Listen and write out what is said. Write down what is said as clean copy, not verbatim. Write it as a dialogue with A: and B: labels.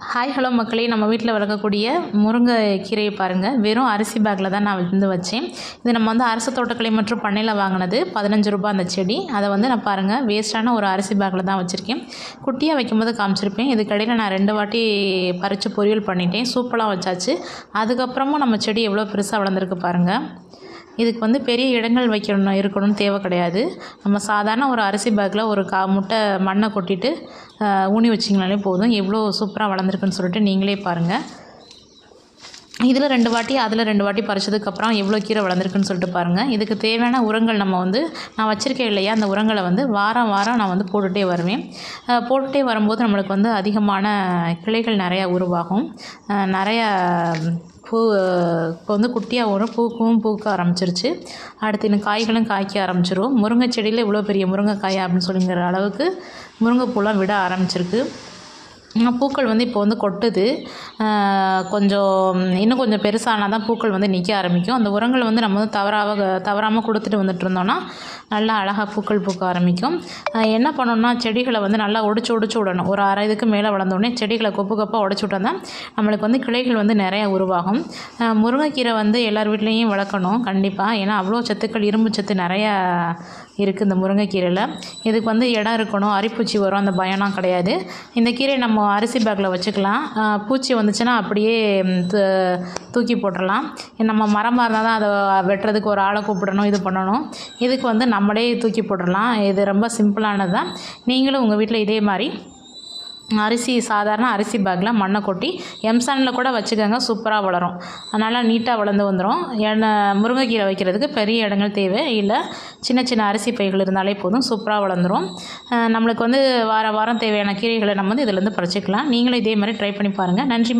A: Hi hello மக்களே, நம்ம வீட்டில் வளர்க்கக்கூடிய முருங்கை கீரையை பாருங்கள். வெறும் அரிசி பேக்கில் தான் நான் வச்சேன். இது நம்ம அரசு தோட்டக்கலை மற்றும் பண்ணையில் வாங்கினது. 15 ரூபாய் அந்த செடி. அதை நான் பாருங்கள் வேஸ்ட்டான ஒரு அரிசி பேக்கில் தான் வச்சுருக்கேன். குட்டியாக வைக்கும்போது காமிச்சிருப்பேன். இதுக்கடையில் நான் 2 வாட்டி பறித்து பொரியல் பண்ணிட்டேன். சூப்பராக வச்சாச்சு. அதுக்கப்புறமும் நம்ம செடி எவ்வளோ பெருசாக வளர்ந்துருக்கு பாருங்கள். இதுக்கு பெரிய இடங்கள் இருக்கணும்னு தேவை கிடையாது. நம்ம சாதாரண ஒரு அரிசி பேக்கில் ஒரு முட்டை மண்ணை கொட்டிட்டு ஊனி வச்சிங்கனாலே போதும். எவ்வளோ சூப்பராக வளர்ந்துருக்குன்னு சொல்லிட்டு நீங்களே பாருங்கள். இதில் 2 வாட்டி அதில் 2 வாட்டி பறிச்சதுக்கப்புறம் எவ்வளோ கீரை வளர்ந்துருக்குன்னு சொல்லிட்டு பாருங்கள். இதுக்கு தேவையான உரங்கள் நம்ம நான் வச்சுருக்கேன் இல்லையா, அந்த உரங்களை வாரம் நான் போட்டுகிட்டே வருவேன். போட்டுகிட்டே வரும்போது நம்மளுக்கு அதிகமான கிளைகள் நிறையா உருவாகும். நிறையா பூ இப்போ குட்டியாக வரும். பூக்க ஆரம்பிச்சிருச்சு. அடுத்து இன்னும் காய்களும் காய்க்க ஆரம்பிச்சிரும். முருங்கை செடியில் இவ்வளோ பெரிய முருங்கைக்காய் அப்படின்னு சொல்லிங்கிற அளவுக்கு முருங்கைப்பூலாம் விட ஆரம்பிச்சிருக்கு. பூக்கள் இப்போ கொட்டுது. இன்னும் கொஞ்சம் பெருசானால் தான் பூக்கள் நிற்க ஆரம்பிக்கும். அந்த உரங்கள் நம்ம தவறாமல் கொடுத்துட்டு இருந்தோம்னா நல்லா அழகாக பூக்கள் பூக்க ஆரம்பிக்கும். என்ன பண்ணணும்னா செடிகளை நல்லா ஒடிச்சு விடணும். ஒரு அரை இதுக்கு மேலே வளர்ந்தோடனே செடிகளை கொப்பாக உடச்சி விட்டா தான் நம்மளுக்கு கிளைகள் நிறையா உருவாகும். முருங்கைக்கீரை எல்லார் வீட்லேயும் வளர்க்கணும் கண்டிப்பாக. ஏன்னா அவ்வளோ சத்துக்கள், இரும்பு சத்து நிறையா இருக்குது இந்த முருங்கைக்கீரையில். இதுக்கு இடம் இருக்கணும். அரிப்பூச்சி வரும், அந்த பயம்லாம் கிடையாது. இந்த கீரை நம்ம அரிசி பேக்கில் வச்சுக்கலாம். பூச்சி வந்துச்சுன்னா அப்படியே தூக்கி போட்டுடலாம். நம்ம மரமாக இருந்தால் தான் அதை வெட்டுறதுக்கு ஒரு ஆளை கூப்பிடணும், இது பண்ணணும். இதுக்கு நம்மளே தூக்கி போட்டுடலாம். இது ரொம்ப சிம்பிளானது தான். நீங்களும் உங்கள் வீட்டில் இதே மாதிரி சாதாரண அரிசி பேக்கில் மண்ணை கொட்டி எம்சானில் கூட வச்சுக்கோங்க. சூப்பராக வளரும். அதனால் நீட்டாக வளர்ந்து வந்துடும். முருங்கைக்கீரை வைக்கிறதுக்கு பெரிய இடங்கள் தேவை இல்லை. சின்ன சின்ன அரிசி பைகள் இருந்தாலே போதும். சூப்பராக வளர்ந்துடும். நம்மளுக்கு வாரம் தேவையான கீரைகளை நம்ம இதிலேருந்து பறிச்சிக்கலாம். நீங்களும் இதே மாதிரி ட்ரை பண்ணி பாருங்கள். நன்றி.